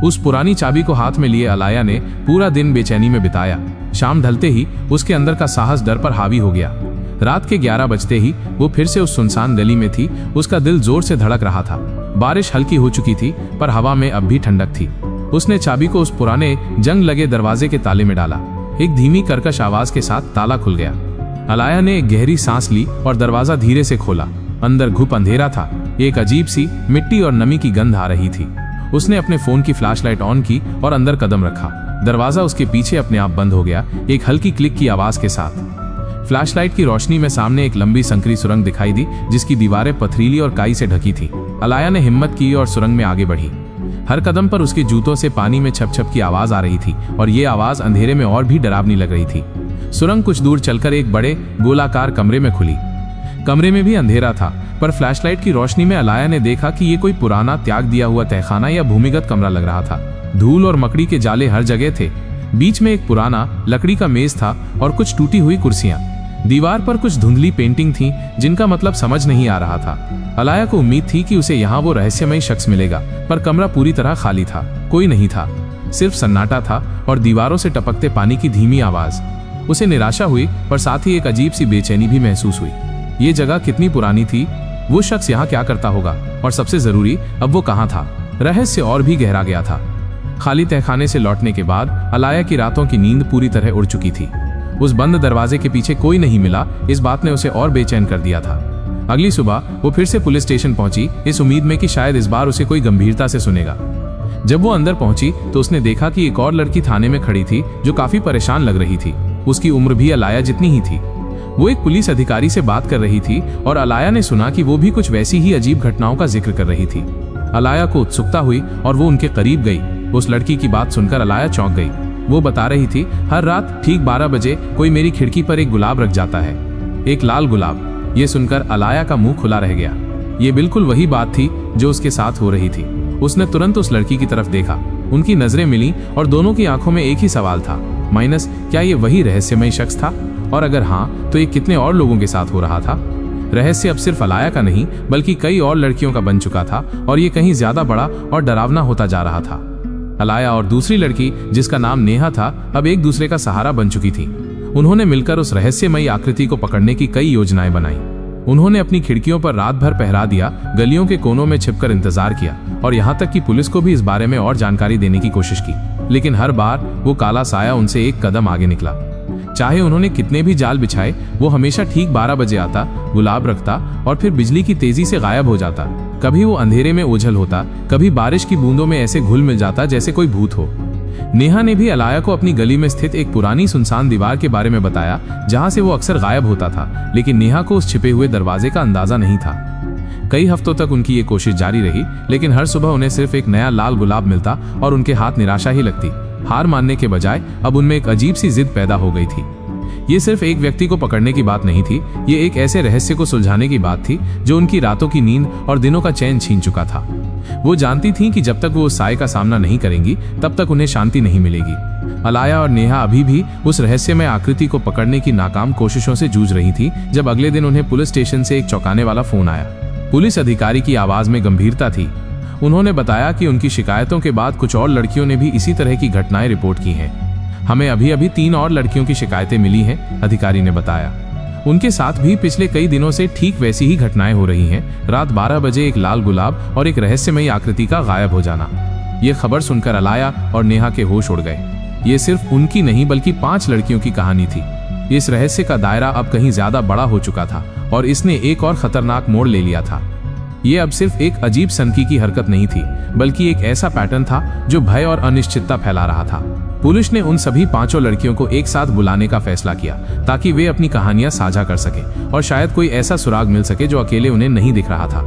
उस पुरानी चाबी को हाथ में लिए अलाया ने पूरा दिन बेचैनी में बिताया। शाम ढलते ही उसके अंदर का साहस डर पर हावी हो गया। रात के 11 बजते ही वो फिर से उस सुनसान गली में थी। उसका दिल जोर से धड़क रहा था। बारिश हल्की हो चुकी थी, पर हवा में अब भी ठंडक थी। उसने चाबी को उस पुराने जंग लगे दरवाजे के ताले में डाला। एक धीमी कर्कश आवाज के साथ ताला खुल गया। अलाया ने एक गहरी सांस ली और दरवाजा धीरे से खोला। अंदर घुप अंधेरा था। एक अजीब सी मिट्टी और नमी की गंध आ रही थी। उसने अपने फोन की फ्लैशलाइट ऑन की और अंदर कदम रखा। दरवाजा उसके पीछे अपने आप बंद हो गया, एक हल्की क्लिक की आवाज के साथ। फ्लैशलाइट की रोशनी में सामने एक लंबी संकरी सुरंग दिखाई दी, जिसकी दीवारें पथरीली और काई से ढकी थी। अलाया ने हिम्मत की और सुरंग में आगे बढ़ी। हर कदम पर उसके जूतों से पानी में छप छप की आवाज आ रही थी और ये आवाज अंधेरे में और भी डरावनी लग रही थी। सुरंग कुछ दूर चलकर एक बड़े गोलाकार कमरे में खुली। कमरे में भी अंधेरा था, पर फ्लैशलाइट की रोशनी में अलाया ने देखा कि ये कोई पुराना त्याग दिया हुआ तहखाना या भूमिगत कमरा लग रहा था। धूल और मकड़ी के जाले हर जगह थे। बीच में एक पुराना लकड़ी का मेज था और कुछ टूटी हुई कुर्सियां। दीवार पर कुछ धुंधली पेंटिंग थी, जिनका मतलब समझ नहीं आ रहा था। अलाया को उम्मीद थी कि उसे यहाँ वो रहस्यमयी शख्स मिलेगा, पर कमरा पूरी तरह खाली था। कोई नहीं था, सिर्फ सन्नाटा था और दीवारों से टपकते पानी की धीमी आवाज। उसे निराशा हुई, पर साथ ही एक अजीब सी बेचैनी भी महसूस हुई। ये जगह कितनी पुरानी थी, वो शख्स यहाँ क्या करता होगा, और सबसे जरूरी, अब वो कहाँ था। रहस्य और भी गहरा गया था। खाली तहखाने से लौटने के बाद अलाया की रातों की नींद पूरी तरह उड़ चुकी थी। उस बंद दरवाजे के पीछे कोई नहीं मिला, इस बात ने उसे और बेचैन कर दिया था। अगली सुबह वो फिर से पुलिस स्टेशन पहुंची, इस उम्मीद में कि शायद इस बार उसे कोई गंभीरता से सुनेगा। जब वो अंदर पहुंची तो उसने देखा कि एक और लड़की थाने में खड़ी थी, जो काफी परेशान लग रही थी। उसकी उम्र भी अलाया जितनी ही थी। वो एक पुलिस अधिकारी से बात कर रही थी और अलाया ने सुना कि वो भी कुछ वैसी ही अजीब घटनाओं का जिक्र कर रही थी। अलाया को उत्सुकता हुई और वो उनके करीब गई। उस लड़की की बात सुनकर अलाया चौंक गई। वो बता रही थी, हर रात ठीक 12 बजे कोई मेरी खिड़की पर एक गुलाब रख जाता है, एक लाल गुलाब। ये सुनकर अलाया का मुंह खुला रह गया। ये बिल्कुल वही बात थी जो उसके साथ हो रही थी। उसने तुरंत उस लड़की की तरफ देखा। उनकी नजरें मिली और दोनों की आंखों में एक ही सवाल था, माइनस, क्या ये वही रहस्यमय शख्स था? और अगर हाँ, तो ये कितने और लोगों के साथ हो रहा था? रहस्य अब सिर्फ अलाया का नहीं, बल्कि कई और लड़कियों का बन चुका था और ये कहीं ज्यादा बड़ा और डरावना होता जा रहा था। अलाया और दूसरी लड़की, जिसका नाम नेहा था, अब एक दूसरे का सहारा बन चुकी थी। उन्होंने मिलकर उस रहस्यमयी आकृति को पकड़ने की कई योजनाएं बनाई। उन्होंने अपनी खिड़कियों पर रात भर पहरा दिया, गलियों के कोनों में छिपकर इंतजार किया और यहाँ तक कि पुलिस को भी इस बारे में और जानकारी देने की कोशिश की। लेकिन हर बार वो काला साया उनसे एक कदम आगे निकला। चाहे उन्होंने कितने भी जाल बिछाए, वो हमेशा ठीक 12 बजे आता, गुलाब रखता और फिर बिजली की तेजी से गायब हो जाता। कभी वो अंधेरे में ओझल होता, कभी बारिश की बूंदों में ऐसे घुल मिल जाता जैसे कोई भूत हो। नेहा ने भी अलाया को अपनी गली में स्थित एक पुरानी सुनसान दीवार के बारे में बताया, जहां से वो अक्सर गायब होता था, लेकिन नेहा को उस छिपे हुए दरवाजे का अंदाजा नहीं था। कई हफ्तों तक उनकी ये कोशिश जारी रही, लेकिन हर सुबह उन्हें सिर्फ एक नया लाल गुलाब मिलता और उनके हाथ निराशा ही लगती। हार मानने के बजाय अब उनमें एक अजीब सी जिद पैदा हो गई थी। ये सिर्फ एक व्यक्ति को पकड़ने की बात नहीं थी, ये एक ऐसे रहस्य को सुलझाने की बात थी जो उनकी रातों की नींद और दिनों का चैन छीन चुका था। वो जानती थीं कि जब तक वो उस साए का सामना नहीं करेंगी, तब तक उन्हें शांति नहीं मिलेगी। अलाया और नेहा अभी भी उस रहस्यमय आकृति को पकड़ने की नाकाम कोशिशों से जूझ रही थी, जब अगले दिन उन्हें पुलिस स्टेशन से एक चौंकाने वाला फोन आया। पुलिस अधिकारी की आवाज में गंभीरता थी। उन्होंने बताया कि उनकी शिकायतों के बाद कुछ और लड़कियों ने भी इसी तरह की घटनाएं रिपोर्ट की हैं। हमें अभी 3 और लड़कियों की शिकायतें मिली हैं, अधिकारी ने बताया। उनके साथ भी पिछले कई दिनों से ठीक वैसी ही घटनाएं हो रही हैं। रात 12 बजे एक लाल गुलाब और एक रहस्यमयी आकृति का गायब हो जाना। ये खबर सुनकर अलाया और नेहा के होश उड़ गए। ये सिर्फ उनकी नहीं, बल्कि 5 लड़कियों की कहानी थी। इस रहस्य का दायरा अब कहीं ज्यादा बड़ा हो चुका था और इसने एक और खतरनाक मोड़ ले लिया था। ये अब सिर्फ एक अजीब सनकी की हरकत नहीं थी, बल्कि एक ऐसा पैटर्न था जो भय और अनिश्चितता फैला रहा था। पुलिस ने उन सभी 5 लड़कियों को एक साथ बुलाने का फैसला किया, ताकि वे अपनी कहानियां साझा कर सके और शायद कोई ऐसा सुराग मिल सके जो अकेले उन्हें नहीं दिख रहा था।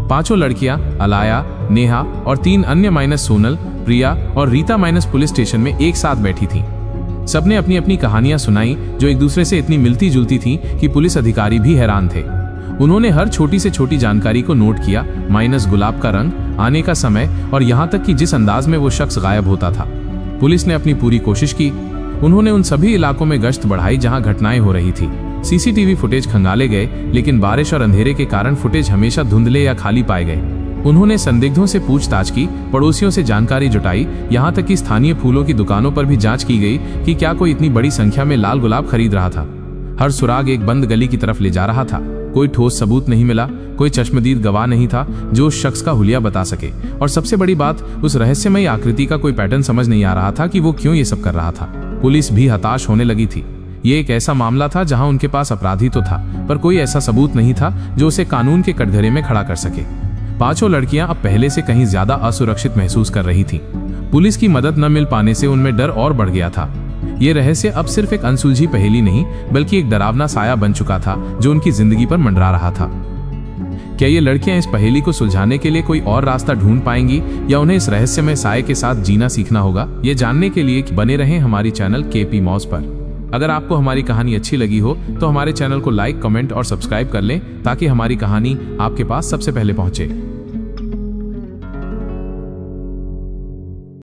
5 लड़कियां, अलाया, नेहा और 3 अन्य माइनस सोनल, प्रिया और रीता माइनस पुलिस स्टेशन में एक साथ बैठी थीं। सबने अपनी अपनी कहानियां सुनाई, जो एक दूसरे से इतनी मिलती जुलती थीं कि पुलिस अधिकारी भी हैरान थे। उन्होंने हर छोटी से छोटी जानकारी को नोट किया, माइनस गुलाब का रंग, आने का समय और यहाँ तक कि जिस अंदाज में वो शख्स गायब होता था। पुलिस ने अपनी पूरी कोशिश की। उन्होंने उन सभी इलाकों में गश्त बढ़ाई जहां घटनाएं हो रही थी। सीसीटीवी फुटेज खंगाले गए, लेकिन बारिश और अंधेरे के कारण फुटेज हमेशा धुंधले या खाली पाए गए। उन्होंने संदिग्धों से पूछताछ की, पड़ोसियों से जानकारी जुटाई, यहाँ तक कि स्थानीय फूलों की दुकानों पर भी जांच की गई कि क्या कोई इतनी बड़ी संख्या में लाल गुलाब खरीद रहा था। हर सुराग एक बंद गली की तरफ ले जा रहा था। कोई ठोस सबूत नहीं मिला, कोई चश्मदीद गवाह नहीं था जो उस शख्स का हुलिया बता सके, और सबसे बड़ी बात, उस रहस्यमयी आकृति का कोई पैटर्न समझ नहीं आ रहा था कि वो क्यों ये सब कर रहा था। पुलिस भी हताश होने लगी थी। ये एक ऐसा मामला था जहां उनके पास अपराधी तो था, पर कोई ऐसा सबूत नहीं था जो उसे कानून के कटघरे में खड़ा कर सके। पांचों लड़कियां अब पहले से कहीं ज्यादा असुरक्षित महसूस कर रही थीं। पुलिस की मदद न मिल पाने से उनमें डर और बढ़ गया था। ये रहस्य अब सिर्फ एक अनसुलझी पहेली नहीं, बल्कि एक डरावना साया बन चुका था जो उनकी जिंदगी पर मंडरा रहा था। क्या ये लड़कियां इस पहेली को सुलझाने के लिए कोई और रास्ता ढूंढ पाएंगी, या उन्हें इस रहस्यमय साये के साथ जीना सीखना होगा? ये जानने के लिए बने रहें हमारी चैनल केपी मॉस पर। अगर आपको हमारी कहानी अच्छी लगी हो तो हमारे चैनल को लाइक, कमेंट और सब्सक्राइब कर लें, ताकि हमारी कहानी आपके पास सबसे पहले पहुंचे।